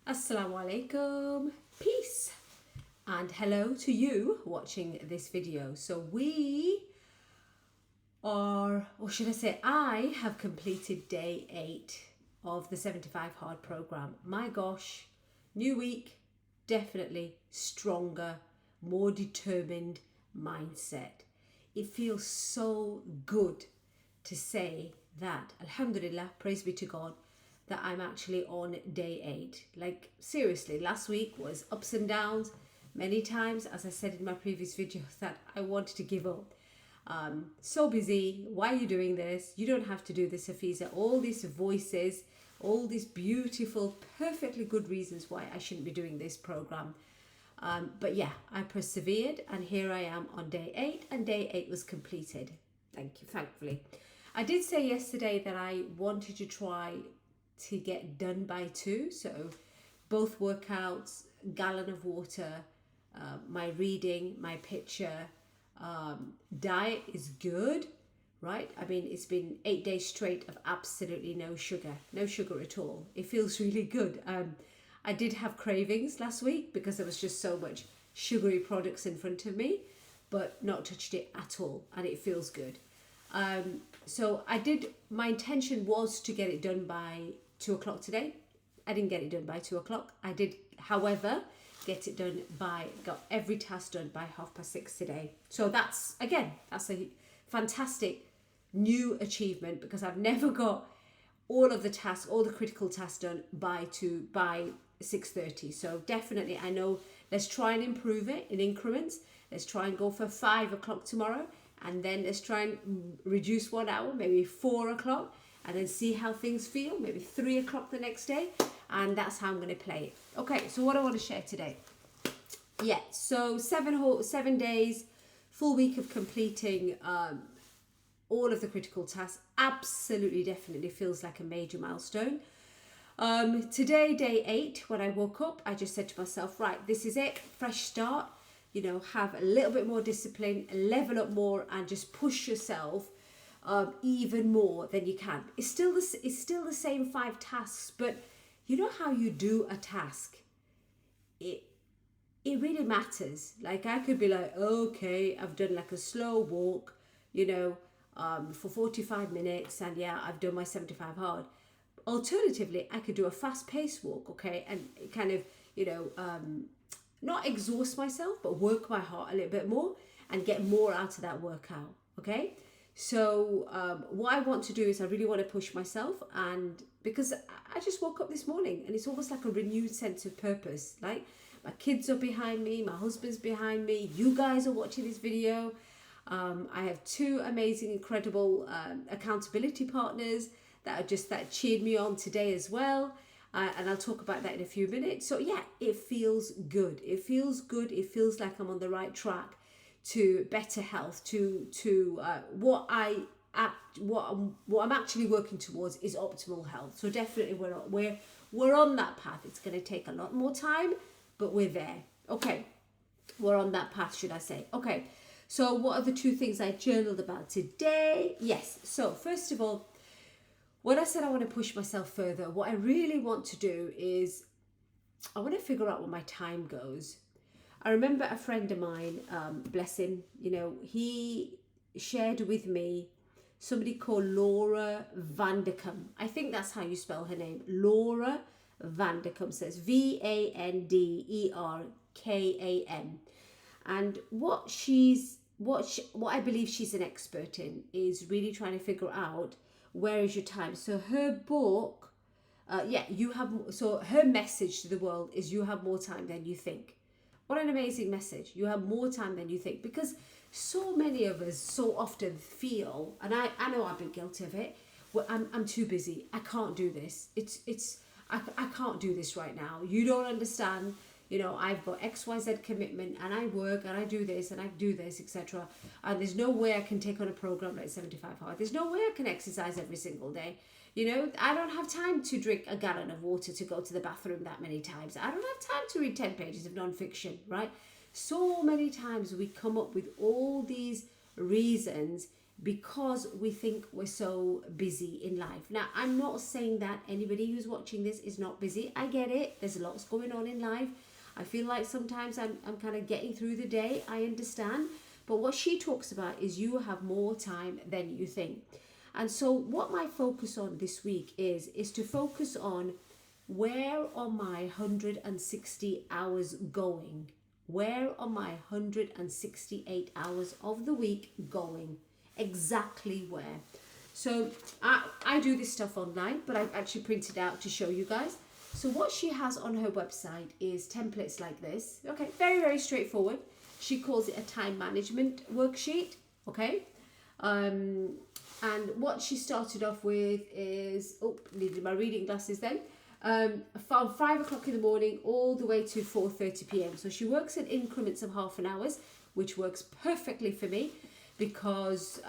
Assalamu alaikum, peace, and hello to you watching this video. So we are, or should I say, I have completed day 8 of the 75 hard program. My gosh, new week, definitely stronger, more determined mindset. It feels so good to say that, alhamdulillah, praise be to God, that I'm actually on day 8. Like seriously, last week was ups and downs many times. As I said in my previous videos, that I wanted to give up. So busy, why are you doing this? You don't have to do this, Hafiza. All these voices, all these beautiful, perfectly good reasons why I shouldn't be doing this program. But yeah, I persevered, and here I am on day 8, and day 8 was completed. Thank you, thankfully. I did say yesterday that I wanted to try to get done by 2, so both workouts, gallon of water, my reading, my picture, diet is good, right? I mean, it's been 8 days straight of absolutely no sugar at all. It feels really good. I did have cravings last week because there was just so much sugary products in front of me, but not touched it at all, and it feels good. So my intention was to get it done by 2 o'clock today. I didn't get it done by 2 o'clock. I did, however, got every task done by 6:30 today. So that's a fantastic new achievement, because I've never got all of the tasks, all the critical tasks done by 6:30. So definitely, I know, let's try and improve it in increments. Let's try and go for 5 o'clock tomorrow, and then let's try and reduce 1 hour, maybe 4 o'clock, and then see how things feel, maybe 3 o'clock the next day, and that's how I'm going to play it. Okay, so what I want to share today. Yeah, so 7 days, full week of completing all of the critical tasks. Absolutely, definitely feels like a major milestone. Today, day 8, when I woke up, I just said to myself, right, this is it, fresh start. You know, have a little bit more discipline, level up more, and just push yourself even more than you can. It's still the same 5 tasks, but you know how you do a task, it really matters. Like, I could be like, okay, I've done like a slow walk, for 45 minutes, and yeah, I've done my 75 hard. Alternatively, I could do a fast-paced walk, okay, and kind of, not exhaust myself, but work my heart a little bit more and get more out of that workout, okay? So what I want to do is I really want to push myself, and because I just woke up this morning and it's almost like a renewed sense of purpose. Like, my kids are behind me, my husband's behind me, you guys are watching this video. I have 2 amazing, incredible accountability partners that cheered me on today as well. And I'll talk about that in a few minutes. So yeah, it feels good. It feels good. It feels like I'm on the right track to better health, to what I'm actually working towards is optimal health. So definitely we're on that path. It's going to take a lot more time, but we're there. Okay, we're on that path, should I say. Okay, so what are the 2 things I journaled about today? Yes, so first of all, when I said I want to push myself further, what I really want to do is I want to figure out where my time goes. I remember a friend of mine, bless him, he shared with me somebody called Laura Vanderkam. I think that's how you spell her name. Laura Vanderkam, says Vanderkam. And what I believe she's an expert in is really trying to figure out, where is your time? So her book, her message to the world is, you have more time than you think. What an amazing message. You have more time than you think, because so many of us so often feel, and I know I've been guilty of it, well, I'm too busy. I can't do this. I can't do this right now. You don't understand. I've got XYZ commitment, and I work, and I do this, and I do this, etc. And there's no way I can take on a program like 75 hard. There's no way I can exercise every single day. I don't have time to drink a gallon of water, to go to the bathroom that many times. I don't have time to read 10 pages of non-fiction, right? So many times we come up with all these reasons because we think we're so busy in life. Now, I'm not saying that anybody who's watching this is not busy. I get it. There's lots going on in life. I feel like sometimes I'm kind of getting through the day. I understand. But what she talks about is you have more time than you think. And so what my focus on this week is to focus on, where are my 160 hours going? Where are my 168 hours of the week going? Exactly where? So I do this stuff online, but I've actually printed out to show you guys. So what she has on her website is templates like this. Okay, very, very straightforward. She calls it a time management worksheet. Okay. And what she started off with is, needed my reading glasses then. From 5 o'clock in the morning all the way to 4:30 p.m. So she works in increments of half an hour, which works perfectly for me, because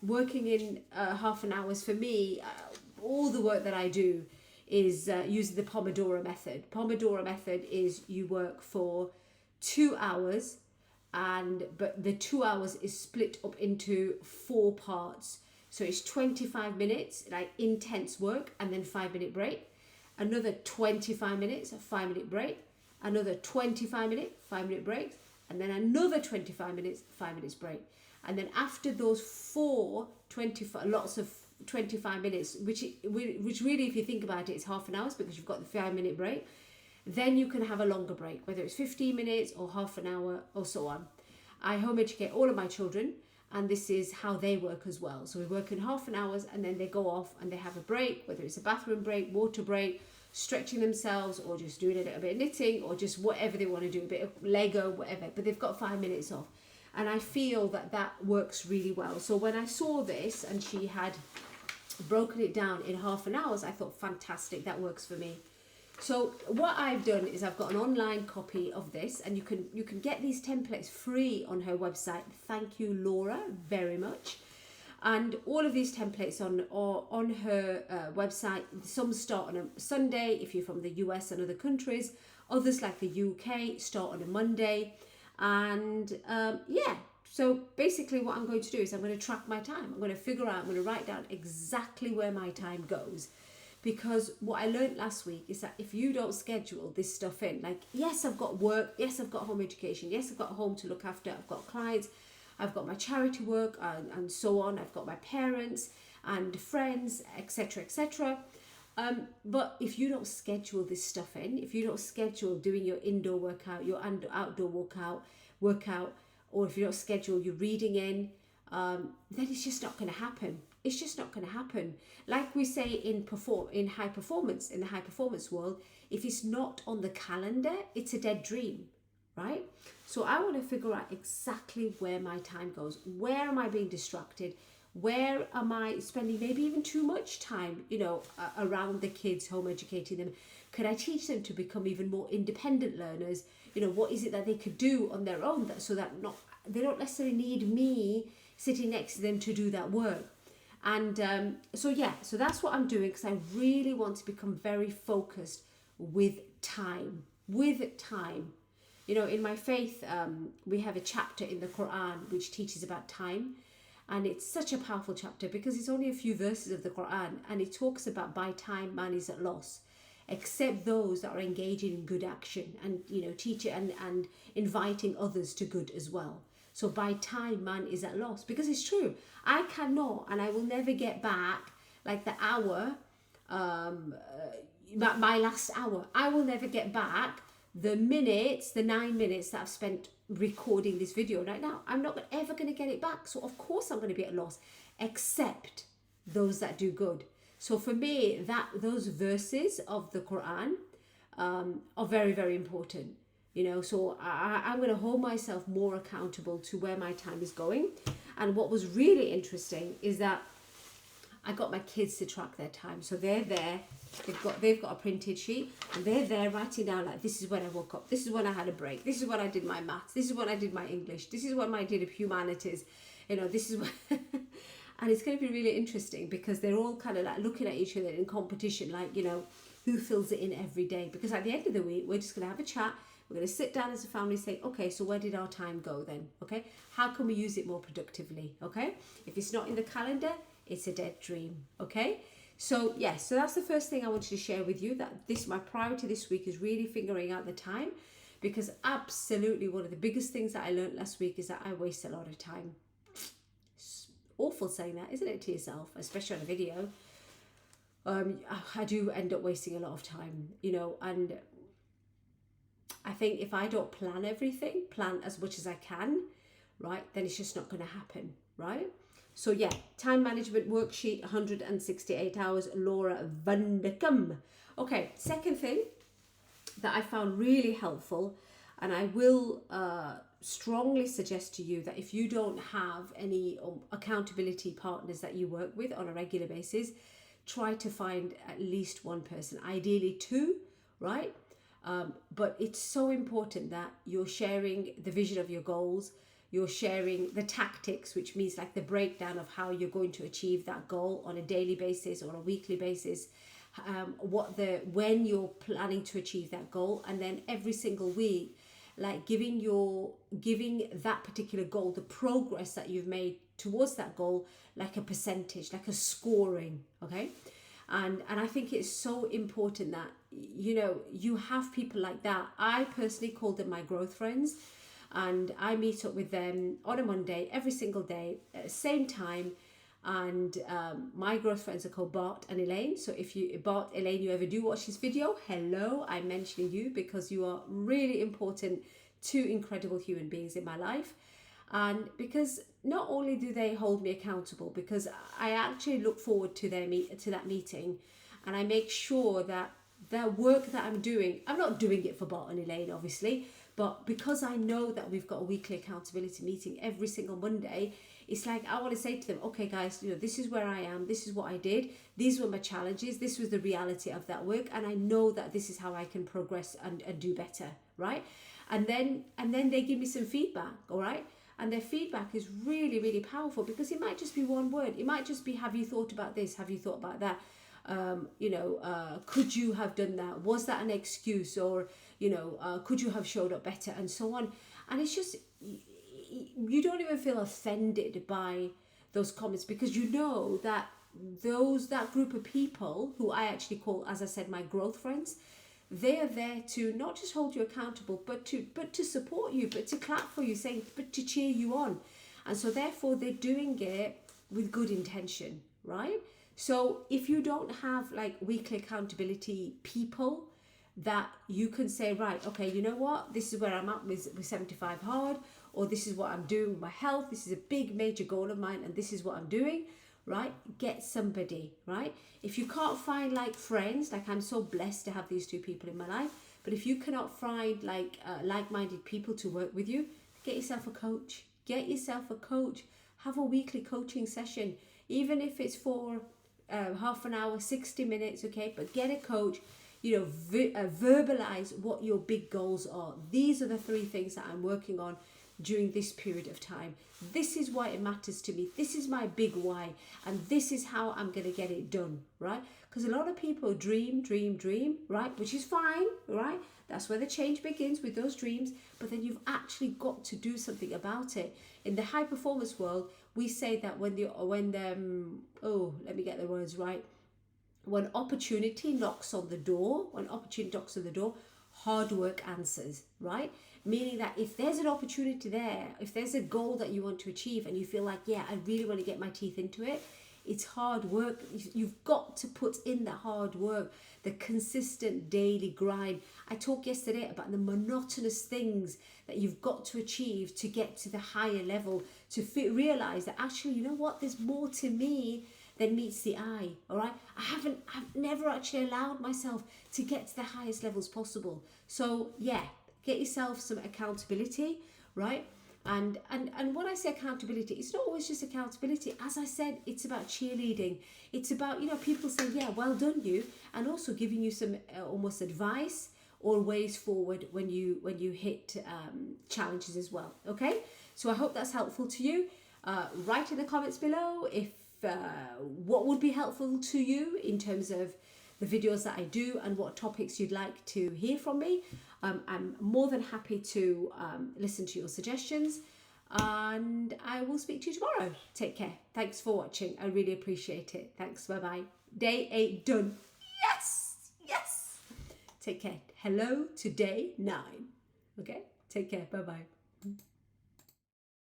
working in half an hour for me, all the work that I do is using the Pomodoro method. Pomodoro method is you work for 2 hours, but the 2 hours is split up into 4 parts. So it's 25 minutes, like intense work, and then 5-minute break. Another 25 minutes, a 5-minute break. Another 25 minute, 5-minute break. And then another 25 minutes, 5 minutes break. And then after those 4, lots of 25 minutes, which really, if you think about it, it's half an hour, because you've got the 5-minute break. Then you can have a longer break, whether it's 15 minutes or half an hour or so on. I home educate all of my children, and this is how they work as well. So we work in half an hour, and then they go off and they have a break, whether it's a bathroom break, water break, stretching themselves, or just doing a little bit of knitting, or just whatever they want to do, a bit of Lego, whatever. But they've got 5 minutes off. And I feel that works really well. So when I saw this and she had broken it down in half an hour, I thought, fantastic, that works for me. So what I've done is I've got an online copy of this, and you can get these templates free on her website. Thank you, Laura, very much. And all of these templates on her website. Some start on a Sunday if you're from the US and other countries. Others, like the UK, start on a Monday. And so basically what I'm going to do is I'm going to track my time. I'm going to write down exactly where my time goes. Because what I learned last week is that if you don't schedule this stuff in, like, yes, I've got work, yes, I've got home education, yes, I've got a home to look after, I've got clients, I've got my charity work and so on, I've got my parents and friends, etc., etc. But if you don't schedule this stuff in, if you don't schedule doing your indoor workout, your outdoor workout, or if you don't schedule your reading in, then it's just not going to happen. It's just not going to happen. Like we say in the high performance world, if it's not on the calendar, it's a dead dream, right? So I want to figure out exactly where my time goes. Where am I being distracted? Where am I spending maybe even too much time, around the kids, home educating them? Could I teach them to become even more independent learners? What is it that they could do on their own, so that they don't necessarily need me sitting next to them to do that work? And so that's what I'm doing, because I really want to become very focused with time. In my faith, we have a chapter in the Quran which teaches about time. And it's such a powerful chapter because it's only a few verses of the Quran, and it talks about by time man is at loss, except those that are engaging in good action and teaching and inviting others to good as well. So by time man is at loss, because it's true. I cannot and I will never get back like the hour, my last hour. I will never get back the 9 minutes that I've spent recording this video right now. I'm not ever going to get it back. So of course I'm going to be at loss, except those that do good. So for me, those verses of the Quran are very, very important. So I'm going to hold myself more accountable to where my time is going. And what was really interesting is that I got my kids to track their time. So they're there. They've got a printed sheet, and they're there writing down, like, this is when I woke up, this is when I had a break, this is when I did my maths, this is when I did my English, this is when I did humanities, this is when and it's going to be really interesting because they're all kind of like looking at each other in competition, like, who fills it in every day. Because at the end of the week, we're just going to have a chat, We're going to sit down as a family and say, okay, so where did our time go then? Okay, how can we use it more productively? Okay, if it's not in the calendar, it's a dead dream. Okay, so yes, so that's the first thing I wanted to share with you, that my priority this week is really figuring out the time, because absolutely one of the biggest things that I learned last week is that I waste a lot of time. It's awful saying that, isn't it, to yourself, especially on a video. I do end up wasting a lot of time, and I think if I don't plan everything, plan as much as I can, right, then it's just not going to happen, right? So yeah, time management worksheet, 168 hours, Laura Vanderkum. Okay, second thing that I found really helpful, and I will strongly suggest to you that if you don't have any accountability partners that you work with on a regular basis, try to find at least one person, ideally two, right? But it's so important that you're sharing the vision of your goals, you're sharing the tactics, which means like the breakdown of how you're going to achieve that goal on a daily basis or a weekly basis, when you're planning to achieve that goal, and then every single week, like giving that particular goal the progress that you've made towards that goal, like a percentage, like a scoring. Okay, and I think it's so important that you have people like that. I personally call them my growth friends, and I meet up with them on a Monday every single day at the same time. And my growth friends are called Bart and Elaine. So if Bart, Elaine, you ever do watch this video, hello, I'm mentioning you because you are really important, two incredible human beings in my life. And because not only do they hold me accountable, because I actually look forward to that meeting, and I make sure that the work that I'm doing, I'm not doing it for Bart and Elaine, obviously, but because I know that we've got a weekly accountability meeting every single Monday, it's like I want to say to them, okay guys, this is where I am, this is what I did, these were my challenges, this was the reality of that work, and I know that this is how I can progress and do better, right? And then they give me some feedback, all right? And their feedback is really, really powerful, because it might just be one word. It might just be, have you thought about this? Have you thought about that? Could you have done that? Was that an excuse? Or, could you have showed up better? And so on. And it's just, you don't even feel offended by those comments, because you know that that group of people, who I actually call, as I said, my growth friends, they are there to not just hold you accountable, but to support you, but to clap for you, but to cheer you on. And so therefore they're doing it with good intention, right? So if you don't have like weekly accountability people that you can say, right, okay, you know what, this is where I'm at with 75 hard, or this is what I'm doing with my health, this is a big major goal of mine, and this is what I'm doing, right? Get somebody, right? If you can't find like friends, like I'm so blessed to have these two people in my life, but if you cannot find like-minded people to work with you, get yourself a coach. Have a weekly coaching session, even if it's for half an hour, 60 minutes, okay? But get a coach, verbalize what your big goals are. These are the 3 things that I'm working on during this period of time. This is why it matters to me. This is my big why, and this is how I'm going to get it done, right? Because a lot of people dream, right? Which is fine, right? That's where the change begins, with those dreams, but then you've actually got to do something about it. In the high performance world, we say that when opportunity knocks on the door, hard work answers, right? Meaning that if there's an opportunity there, if there's a goal that you want to achieve and you feel like, yeah, I really want to get my teeth into it, it's hard work. You've got to put in the hard work, the consistent daily grind. I talked yesterday about the monotonous things that you've got to achieve to get to the higher level, to realize that actually, you know what, there's more to me than meets the eye, all right? I've never actually allowed myself to get to the highest levels possible. So yeah, get yourself some accountability, right? And when I say accountability, it's not always just accountability. As I said, it's about cheerleading. It's about, people say, yeah, well done you, and also giving you some almost advice or ways forward when you hit challenges as well, okay? So I hope that's helpful to you. Write in the comments below if what would be helpful to you in terms of the videos that I do and what topics you'd like to hear from me. I'm more than happy to listen to your suggestions, and I will speak to you tomorrow. Take care. Thanks for watching. I really appreciate it. Thanks. Bye-bye. Day 8 done. Yes. Yes. Take care. Hello to day 9. Okay. Take care. Bye-bye.